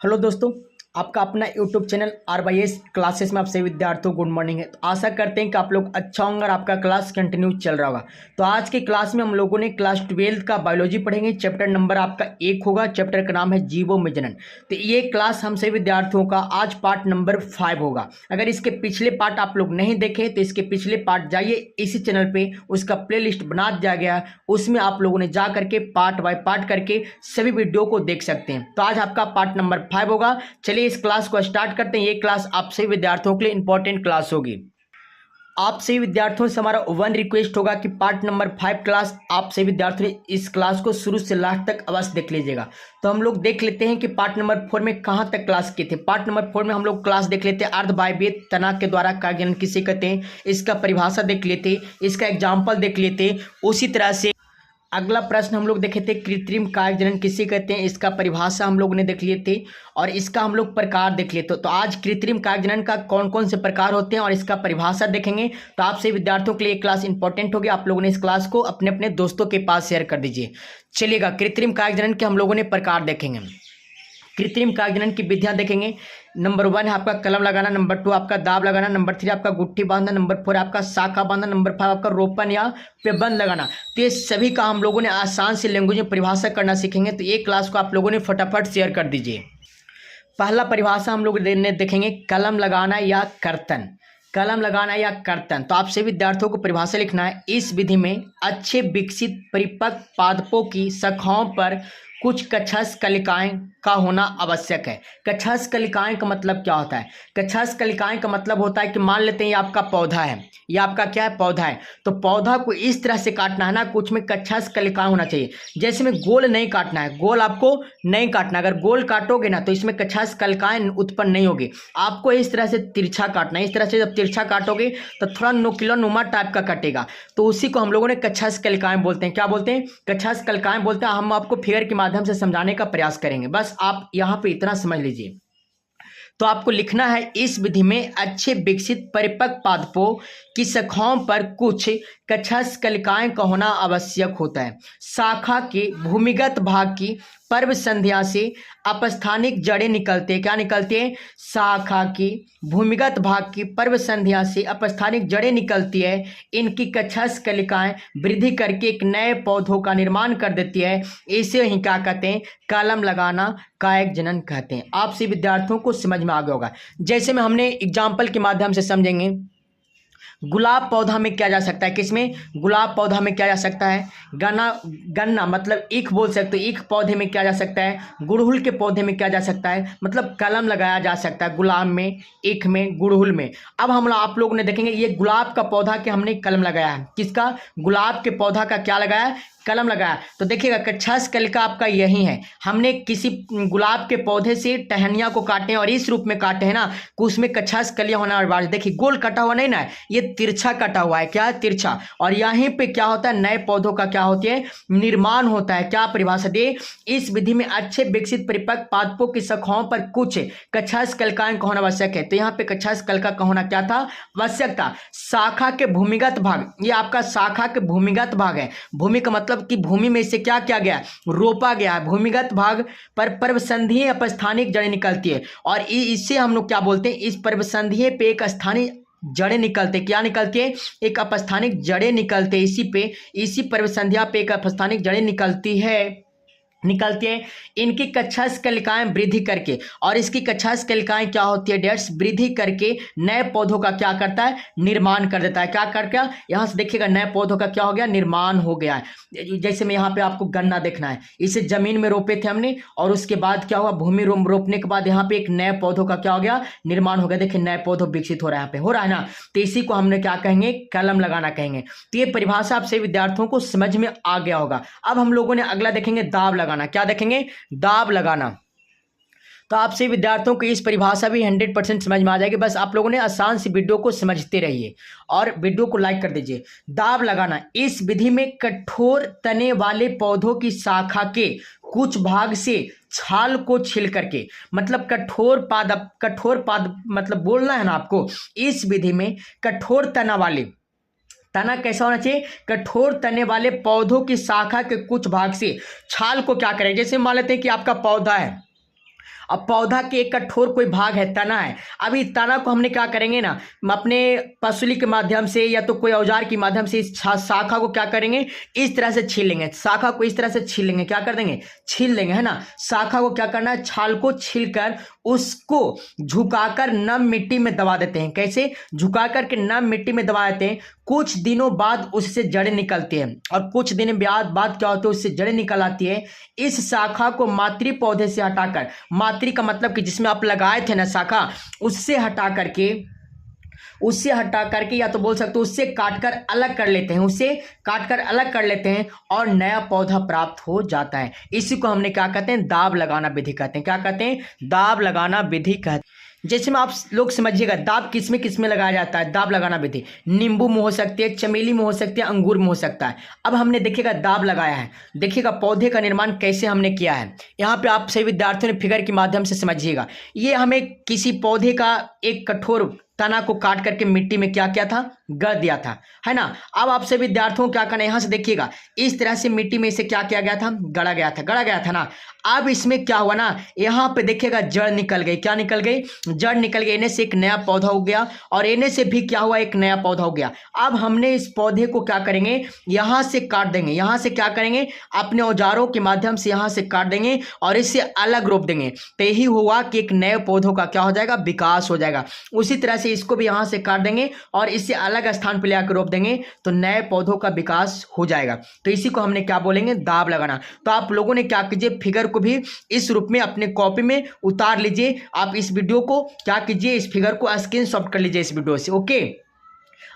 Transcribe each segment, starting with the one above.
Hello दोस्तों, आपका अपना यूट्यूब चैनल RYS क्लासेस में आप सभी विद्यार्थियों गुड मॉर्निंग है। तो आशा करते हैं कि आप लोग अच्छा होंगे और आपका क्लास कंटिन्यू चल रहा होगा। तो आज की क्लास में हम लोगों ने क्लास 12 का बायोलॉजी पढ़ेंगे। चैप्टर नंबर आपका 1 होगा। चैप्टर का नाम है जीवो में जनन। तो ये क्लास हम सभी विद्यार्थियों का आज पार्ट नंबर 5 होगा। अगर इसके पिछले पार्ट आप लोग नहीं देखे तो इसके पिछले पार्ट जाइए, इसी चैनल पे उसका प्ले बना दिया गया है, उसमें आप लोगों ने जा करके पार्ट बाय पार्ट करके सभी वीडियो को देख सकते हैं। तो आज आपका पार्ट नंबर 5 होगा। चलिए इस क्लास को स्टार्ट करते हैं। ये क्लास आप सभी विद्यार्थियों के लिए इंपॉर्टेंट क्लास होगी। आप सभी विद्यार्थियों से हमारा वन रिक्वेस्ट होगा कि पार्ट नंबर 5 क्लास आप सभी विद्यार्थियों इस क्लास को शुरू से लास्ट तक अवश्य देख लीजिएगा। तो हम लोग देख लेते हैं कि पार्ट नंबर 4 में कहां तक क्लास किए थे। पार्ट नंबर 4 में हम लोग क्लास देख लेते हैं अर्धवायवीय तना के द्वारा कायजनन किसे कहते हैं, इसका परिभाषा देख लेते, इसका एग्जाम्पल देख लेते। उसी तरह से अगला प्रश्न हम लोग देखे थे कृत्रिम कायजनन किसे कहते हैं, इसका परिभाषा हम लोग ने देख लिए थे और इसका हम लोग प्रकार देख लिए। तो आज कृत्रिम कायजनन का कौन कौन से प्रकार होते हैं और इसका परिभाषा देखेंगे। तो आप सभी विद्यार्थियों के लिए क्लास इंपॉर्टेंट होगी। आप लोगों ने इस क्लास को अपने अपने दोस्तों के पास शेयर कर दीजिए। चलिएगा, कृत्रिम कायजनन के हम लोगों ने प्रकार देखेंगे। कृत्रिम कायजनन की विधियां देखेंगे। नंबर 1 है आपका कलम लगाना, नंबर 2 आपका दाब लगाना, नंबर 3 आपका गुट्ठी बांधना, नंबर 4 आपका शाखा बांधना, नंबर 5 आपका रोपण या पेबंद लगाना। तो ये सभी का हम लोगों ने आसान से लैंग्वेज में परिभाषा करना सीखेंगे। तो ये क्लास को आप लोगों ने फटाफट शेयर कर दीजिए। पहला परिभाषा हम लोग देखेंगे कलम लगाना या कर्तन। कलम लगाना या कर्तन, तो आप सभी विद्यार्थियों को परिभाषा लिखना है। इस विधि में अच्छे विकसित परिपक्व पादपों की शाखाओं पर कुछ कक्षांश कलिकाएं का होना आवश्यक है। कक्षांश कलिकाएं का मतलब क्या होता है? कक्षांश कलिकाएं का मतलब होता है कि मान लेते हैं ये आपका पौधा है, ये आपका क्या है, पौधा है। तो पौधा को इस तरह से काटना है ना, कुछ में कक्षांश कलिकाएं होना चाहिए। जैसे में गोल नहीं काटना है, गोल आपको नहीं काटना। अगर गोल काटोगे ना तो इसमें कक्षांश कलिकाएं उत्पन्न नहीं होगी। आपको इस तरह से तिरछा काटना है। इस तरह से जब तिरछा काटोगे तो थोड़ा नुकीला नुमा टाइप का कटेगा। तो उसी को हम लोगों ने कक्षांश कलिकाएं बोलते हैं। क्या बोलते हैं? कक्षांश कलिकाएं बोलते हैं। हम आपको फिगर के माध्यम से समझाने का प्रयास करेंगे, बस आप यहां पे इतना समझ लीजिए। तो आपको लिखना है इस विधि में अच्छे विकसित परिपक्व पादपों की शाखाओं पर कुछ कक्षांश कलिकाएं का होना आवश्यक होता है। शाखा के भूमिगत भाग की पर्व संध्या से अपस्थानिक जड़ें निकलते हैं। क्या निकलते हैं? शाखा की भूमिगत भाग की पर्व संध्या से अपस्थानिक जड़ें निकलती है। इनकी कक्षांश कलिकाएं वृद्धि करके एक नए पौधों का निर्माण कर देती है। इसे ही क्या कहते हैं? कलम लगाना, कायक जनन कहते हैं। आप सभी विद्यार्थियों को समझ में आ गया होगा। जैसे में हमने एग्जाम्पल के माध्यम से समझेंगे। गुलाब पौधा में क्या जा सकता है? किसमें? गुलाब पौधा में क्या जा सकता है? गन्ना मतलब ईख बोल सकते हो। ईख पौधे में क्या जा सकता है? गुड़हल के पौधे में क्या जा सकता है? मतलब कलम लगाया जा सकता है गुलाब में, ईख में, गुड़हल में। अब हम आप लोग ने देखेंगे ये गुलाब का पौधा के हमने कलम लगाया है। किसका? गुलाब के पौधा का क्या लगाया? कलम लगाया। तो देखिएगा कक्षांश कलिका आपका यही है। हमने किसी गुलाब के पौधे से टहनिया को काटे और इस रूप में काटे हैं ना, कि उसमें कक्षांश कलियां होना अनिवार्य। देखिए गोल कटा हुआ नहीं ना, ये तिरछा कटा हुआ है। क्या है? तिरछा। और यहीं पे क्या होता है? नए पौधों का क्या होती है? निर्माण होता है। क्या परिभाषा दे? इस विधि में अच्छे विकसित परिपक्व पादपों की शाखाओं पर कुछ कक्षांश कलिकाएं का होना आवश्यक है। तो यहाँ पे कक्षांश कलिका का होना क्या था? आवश्यक था। शाखा के भूमिगत भाग, ये आपका शाखा के भूमिगत भाग है। भूमि का मतलब कि भूमि में से क्या किया गया? रोपा गया है। भूमिगत भाग पर पर्वसंधीय अपस्थानिक जड़ें निकलती है और इससे हम लोग क्या बोलते हैं? इस पर्वसंधीय पे एक स्थानीय जड़ें निकलते। क्या निकलती है? एक अपस्थानिक जड़ें निकलते। इसी पर्वसंध्या पे एक अपस्थानिक जड़ें निकलती है। इनकी कक्षांश कलिकाएं वृद्धि करके, और इसकी कक्षांश कलिकाएं क्या होती है डेट्स? वृद्धि करके नए पौधों का क्या करता है? निर्माण कर देता है। क्या करके? यहां से देखिएगा नए पौधों का क्या हो गया? निर्माण हो गया है। जैसे में यहाँ पे आपको गन्ना देखना है, इसे जमीन में रोपे थे हमने और उसके बाद क्या हुआ? भूमि रोपने के बाद यहाँ पे एक नए पौधों का क्या हो गया? निर्माण हो गया। देखिए नए पौधों विकसित हो रहा है, यहाँ पे हो रहा है ना। तो इसी को हमने क्या कहेंगे? कलम लगाना कहेंगे। तो ये परिभाषा आपसे विद्यार्थियों को समझ में आ गया होगा। अब हम लोगों ने अगला देखेंगे दाब लगाना। क्या देखेंगे? दाब लगाना। तो आपसे विद्यार्थियों को इस परिभाषा भी 100% समझ में आ जाएगी। बस आप लोगों ने आसान सी वीडियो को समझते रहिए और वीडियो को लाइक कर दीजिए। दाब लगाना, इस विधि में कठोर तने वाले पौधों की शाखा के कुछ भाग से छाल को छील करके, मतलब कठोर पाद मतलब बोलना है ना आपको। इस विधि में कठोर तना वाले, तना कैसा होना चाहिए? कठोर तने वाले पौधों की शाखा के कुछ भाग से छाल को क्या करें? जैसे मान लेते हैं कि आपका पौधा है, अब पौधा के एक कठोर कोई भाग है, तना है। अभी तना को हमने क्या करेंगे ना, अपने पसुली के माध्यम से या तो कोई औजार के माध्यम से इस शाखा को क्या करेंगे, इस तरह से छील लेंगे। शाखा को इस तरह से छील लेंगे, क्या कर देंगे, छील लेंगे, है ना। शाखा को क्या करना है, छाल को छीलकर उसको झुकाकर नम मिट्टी में दबा देते हैं। कैसे, झुकाकर के नम मिट्टी में दबा देते हैं। कुछ दिनों बाद उससे जड़ें निकलती हैं, और कुछ दिन बाद क्या होता है, उससे जड़ें निकल आती है। इस शाखा को मातृ पौधे से हटाकर, मातृ का मतलब कि जिसमें आप लगाए थे ना शाखा, उससे हटा करके या तो बोल सकते हो उससे काटकर अलग कर लेते हैं, उससे काटकर अलग कर लेते हैं और नया पौधा प्राप्त हो जाता है। इसी को हमने क्या कहते हैं, दाब लगाना विधि कहते हैं। क्या कहते हैं, दाब लगाना विधि कहते हैं। जैसे में आप लोग समझिएगा, दाब किसमें लगाया जाता है, दाब लगाना विधि नींबू में हो सकती है, चमेली में हो सकती है, अंगूर में हो सकता है। अब हमने देखिएगा दाब लगाया है, देखिएगा पौधे का निर्माण कैसे हमने किया है। यहाँ पे आप सभी विद्यार्थियों ने फिगर के माध्यम से समझिएगा। ये हमें किसी पौधे का एक कठोर तना को काट करके मिट्टी में क्या किया था, गड़ दिया था, है ना। अब आप सभी विद्यार्थियों को क्या करना है, यहाँ से देखिएगा, इस तरह से मिट्टी में इसे क्या किया गया था, गड़ा गया था ना। अब इसमें क्या हुआ ना, यहाँ पे देखिएगा जड़ निकल गई। क्या निकल गई, जड़ निकल गई। इन्हें से एक नया पौधा हो गया, और इन्हें से भी क्या हुआ, एक नया पौधा हो गया। अब हमने इस पौधे को क्या करेंगे, यहाँ से काट देंगे। यहाँ से क्या करेंगे, अपने औजारों के माध्यम से यहाँ से काट देंगे और इससे अलग रोप देंगे। तो यही हुआ कि एक नए पौधों का क्या हो जाएगा, विकास हो जाएगा। उसी तरह से इसको भी यहाँ से काट देंगे और इससे अलग स्थान पर ले आकर रोप देंगे, तो नए पौधों का विकास हो जाएगा। तो इसी को हमने क्या बोलेंगे, दाब लगाना। तो आप लोगों ने क्या कीजिए, फिगर को भी इस रूप में अपने कॉपी में उतार लीजिए। आप इस वीडियो को क्या कीजिए, इस फिगर को स्क्रीनशॉट कर लीजिए इस वीडियो से। ओके,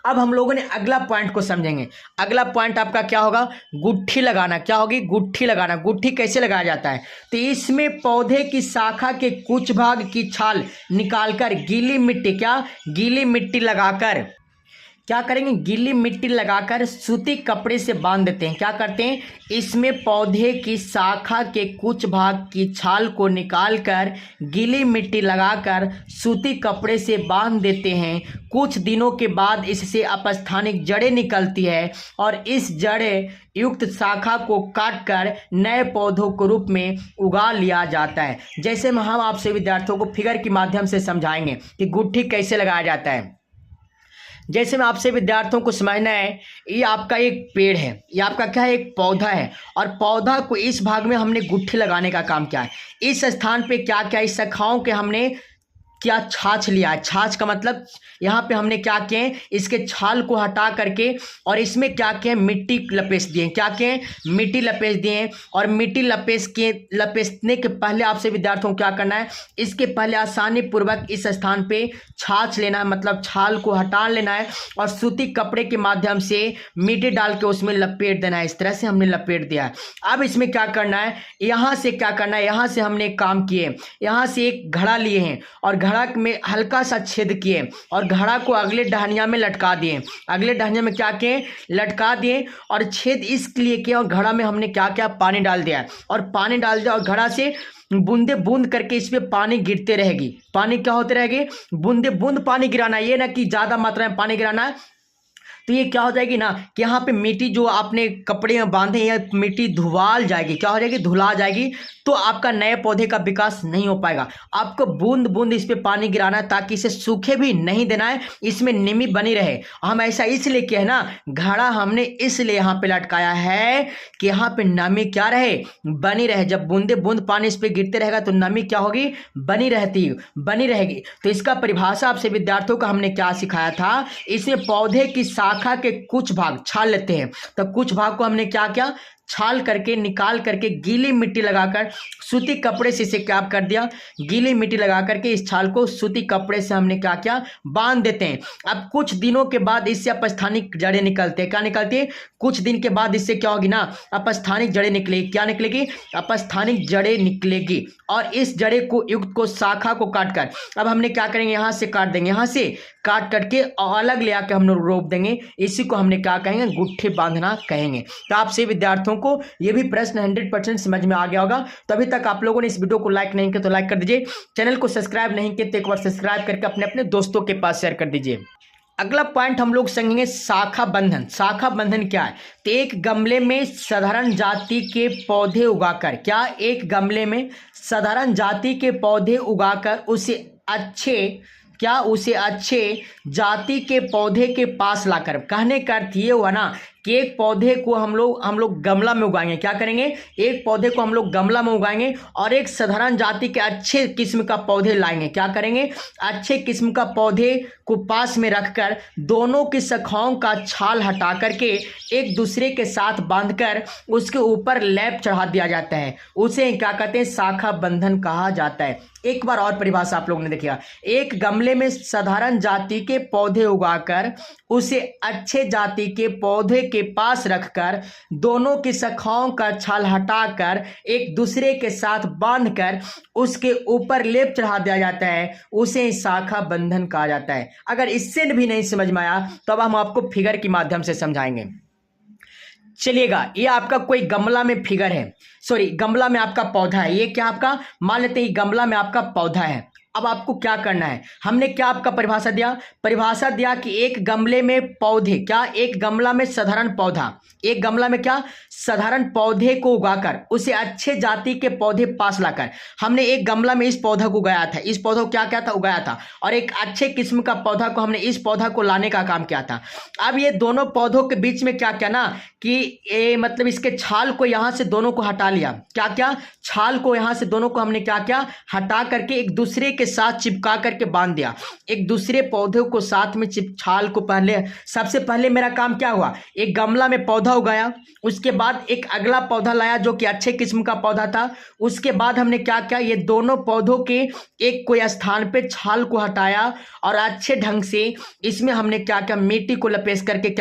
अब हम लोगों ने अगला पॉइंट को समझेंगे। अगला पॉइंट आपका क्या होगा, गुट्ठी लगाना। क्या होगी, गुट्ठी लगाना। गुट्ठी कैसे लगाया जाता है, तो इसमें पौधे की शाखा के कुछ भाग की छाल निकालकर गीली मिट्टी लगाकर क्या करेंगे, गीली मिट्टी लगाकर सूती कपड़े से बांध देते हैं। क्या करते हैं, इसमें पौधे की शाखा के कुछ भाग की छाल को निकालकर गीली मिट्टी लगाकर सूती कपड़े से बांध देते हैं। कुछ दिनों के बाद इससे अपस्थानिक जड़ें निकलती है और इस जड़ें युक्त शाखा को काटकर नए पौधों के रूप में उगा लिया जाता है। जैसे हम आपसे विद्यार्थियों को फिगर के माध्यम से समझाएंगे कि गुट्ठी कैसे लगाया जाता है। जैसे में आपसे विद्यार्थियों को समझना है, ये आपका एक पेड़ है, ये आपका क्या है, एक पौधा है, और पौधा को इस भाग में हमने गुट्ठी लगाने का काम किया है। इस स्थान पे क्या क्या, इस शाखाओं के हमने क्या छाछ लिया है। छाछ का मतलब यहाँ पे हमने क्या किए, इसके छाल को हटा करके और इसमें क्या किए, मिट्टी लपेट दिए। क्या किए, मिट्टी लपेट दिए। और मिट्टी लपेटने के पहले आपसे विद्यार्थियों को क्या करना है, इसके पहले आसानी पूर्वक इस स्थान पे छाछ लेना है, मतलब छाल को हटा लेना है और सूती कपड़े के माध्यम से मिट्टी डाल के उसमें लपेट देना है। इस तरह से हमने लपेट दिया है। अब इसमें क्या करना है, यहाँ से क्या करना है, यहाँ से हमने एक काम किए, यहाँ से एक घड़ा लिए हैं और घड़ा में हल्का सा छेद किए और घड़ा को अगले टहनिया में लटका दिए। अगले टहनिया में क्या किए, लटका दिए और छेद इसलिए किया, और घड़ा में हमने क्या किया, पानी डाल दिया और पानी डाल दिया और घड़ा से बूंदे बूंद करके इस पे पानी गिरते रहेगी। पानी क्या होते रहेगी, बूंदे बूंद पानी गिराना, ये ना कि ज्यादा मात्रा में पानी गिराना है। तो ये क्या हो जाएगी ना कि यहाँ पे मिट्टी जो आपने कपड़े में बांधे या मिट्टी धुवाल जाएगी, क्या हो जाएगी, धुला जाएगी। तो आपका नए पौधे का विकास नहीं हो पाएगा। आपको बूंद बूंद इस पे पानी गिराना है ताकि इसे सूखे भी नहीं देना है, इसमें नमी बनी रहे। हम ऐसा इसलिए किया है ना, घड़ा हमने इसलिए यहाँ पे लटकाया है कि यहाँ पे नमी क्या रहे, बनी रहे। जब बूंदे बूंद पानी इस पे गिरते रहेगा तो नमी क्या होगी, बनी रहेगी। तो इसका परिभाषा आपसे विद्यार्थियों को हमने क्या सिखाया था, इसमें पौधे की शाखा के कुछ भाग छाल लेते हैं। तो कुछ भाग को हमने क्या किया, छाल करके निकाल करके गीली मिट्टी लगाकर सूती कपड़े से इसे क्या कर दिया, गीली मिट्टी लगा करके इस छाल को सूती कपड़े से हमने क्या किया, बांध देते हैं। अब कुछ दिनों के बाद इससे अपस्थानिक जड़ें निकलते हैं। क्या निकलती है, कुछ दिन के बाद इससे क्या होगी ना, अपस्थानिक जड़ें निकलेगी। क्या निकलेगी, अपस्थानिक जड़ें निकलेगी। और इस जड़े को युक्त को शाखा को काटकर अब हमने क्या करेंगे, यहाँ से काट देंगे, यहाँ से काट करके अलग ले आकर हम लोग रोप देंगे। इसी को हमने क्या कहेंगे, गुट्ठी बांधना कहेंगे। तो आपसे विद्यार्थियों को ये भी प्रश्न 100% समझ में आ गया होगा। तो अभी तक आप लोगों ने इस वीडियो को लाइक नहीं किया तो लाइक कर दीजिए, चैनल को सब्सक्राइब नहीं किया तो एक बार सब्सक्राइब करके अपने अपने दोस्तों के पास शेयर कर दीजिए। अगला पॉइंट हम लोग समझेंगे शाखा बंधन। शाखा बंधन क्या है? तो एक गमले में साधारण जाति के पौधे उगाकर, क्या एक गमले में साधारण जाति के पौधे उगाकर उसे अच्छे जाति के पौधे के पास लाकर, कहने का अर्थ ये हुआ ना कि एक पौधे को हम लोग गमला में उगाएंगे। क्या करेंगे? एक पौधे को हम लोग गमला में उगाएंगे और एक साधारण जाति के अच्छे किस्म का पौधे लाएंगे। क्या करेंगे? अच्छे किस्म का पौधे को पास में रखकर दोनों की शाखाओं का छाल हटा करके एक दूसरे के साथ बांधकर उसके ऊपर लेप चढ़ा दिया जाता है। उसे क्या कहते हैं? शाखा बंधन कहा जाता है। एक बार और परिभाषा आप लोगों ने देखिएगा, एक गमले में साधारण जाति के पौधे उगाकर उसे अच्छे जाति के पौधे के पास रखकर दोनों की शाखाओं का छाल हटाकर एक दूसरे के साथ बांधकर उसके ऊपर लेप चढ़ा दिया जाता है, उसे शाखा बंधन कहा जाता है। अगर इससे भी नहीं समझ में आया तो अब हम आपको फिगर के माध्यम से समझाएंगे। चलिएगा, ये आपका कोई गमला में फिगर है, गमला में आपका पौधा है। ये क्या आपका, मान लेते हैं गमला में आपका पौधा है। अब आपको क्या करना है? हमने क्या आपका परिभाषा दिया कि एक गमले में पौधे, क्या एक गमला में साधारण पौधा, एक गमला में क्या साधारण पौधे को उगाकर उसे अच्छे जाति के पौधे पास लाकर, हमने एक गमला में इस पौधा को उगाया था, इस पौधा को क्या था? उगाया था। और एक अच्छे किस्म का पौधा को हमने इस पौधा को लाने का काम किया था। अब ये दोनों पौधों के बीच में क्या ना कि मतलब इसके छाल को यहां से दोनों को हटा लिया। क्या छाल को यहां से दोनों को हमने क्या हटा करके एक दूसरे के साथ चिपका करके बांध दिया। एक दूसरे पौधे को साथ में छाल को सबसे पहले मेरा काम क्या हुआ? एक गमला में पौधा उगाया, उसके बाद एक अगला पौधा लाया जो कि अच्छे किस्म का पौधा था। उसके बाद हमने क्या ये दोनों पौधों के एक कोई स्थान पे छाल को हटाया और अच्छे ढंग से इसमें हमने क्या मिट्टी को लपेट करके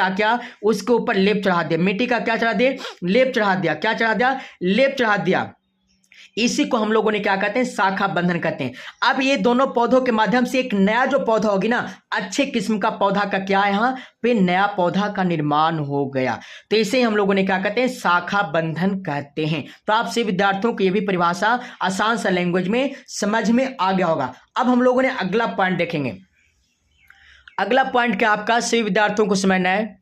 उसके ऊपर लेप चढ़ा दिया। मिट्टी का क्या चढ़ा दिया? लेप चढ़ा दिया। क्या चढ़ा दिया? लेप चढ़ा दिया। इसी को हम लोगों ने क्या कहते हैं? शाखा बंधन कहते हैं। अब ये दोनों पौधों के माध्यम से एक नया जो पौधा होगी ना, अच्छे किस्म का पौधा का क्या है, यहाँ पे नया पौधा का निर्माण हो गया। तो इसे हम लोगों ने क्या कहते हैं? शाखा बंधन कहते हैं। तो आपसे विद्यार्थियों को ये भी परिभाषा आसान सा लैंग्वेज में समझ में आ गया होगा। अब हम लोगों ने अगला पॉइंट देखेंगे। अगला पॉइंट क्या आपका सभी विद्यार्थियों को समझना है।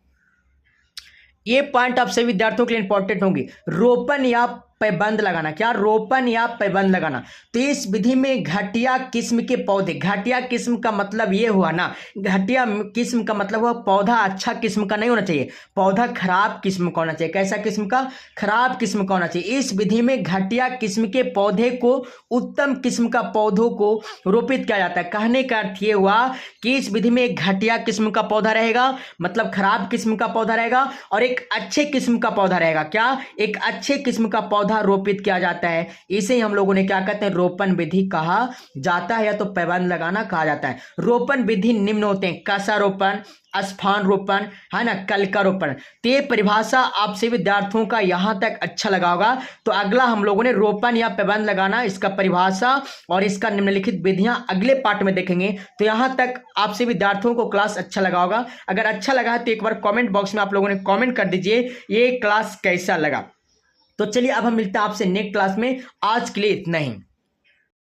ये पॉइंट आप सभी विद्यार्थियों के लिए इंपॉर्टेंट होंगे। रोपण या पैबंद लगाना। क्या? रोपण या पैबंद लगाना। तो इस विधि में घटिया किस्म के पौधे, घटिया किस्म का मतलब ये हुआ ना, घटिया किस्म का मतलब हुआ पौधा अच्छा किस्म का नहीं होना चाहिए, पौधा खराब किस्म का होना चाहिए। कैसा किस्म का? खराब किस्म का होना चाहिए। इस विधि में घटिया किस्म के पौधे को उत्तम किस्म का पौधों को रोपित किया जाता है। कहने का अर्थ ये हुआ कि इस विधि में एक घटिया किस्म का पौधा रहेगा, मतलब खराब किस्म का पौधा रहेगा, और एक अच्छे किस्म का पौधा रहेगा। क्या? एक अच्छे किस्म का पौधा रोपित किया जाता है। इसे हम लोगों ने क्या कहते हैं? रोपण विधि कहा जाता है, या तो पैबंद लगाना कहा जाता है। रोपण विधि निम्न होते हैं: कसा रोपण, स्फान रोपण, है ना, कलका रोपण। तो ये परिभाषा आपसे विद्यार्थियों का यहां तक अच्छा लगा होगा। तो अगला हम लोगों ने रोपण या पैबंद लगाना, इसका परिभाषा और इसका निम्नलिखित विधियां अगले पार्ट में देखेंगे। तो यहां तक आपसे विद्यार्थियों को क्लास अच्छा लगा होगा। अगर अच्छा लगा है तो एक बार कमेंट बॉक्स में आप लोगों ने कमेंट कर दीजिए ये क्लास कैसा लगा। तो चलिए अब हम मिलते हैं आपसे नेक्स्ट क्लास में। आज के लिए इतना ही।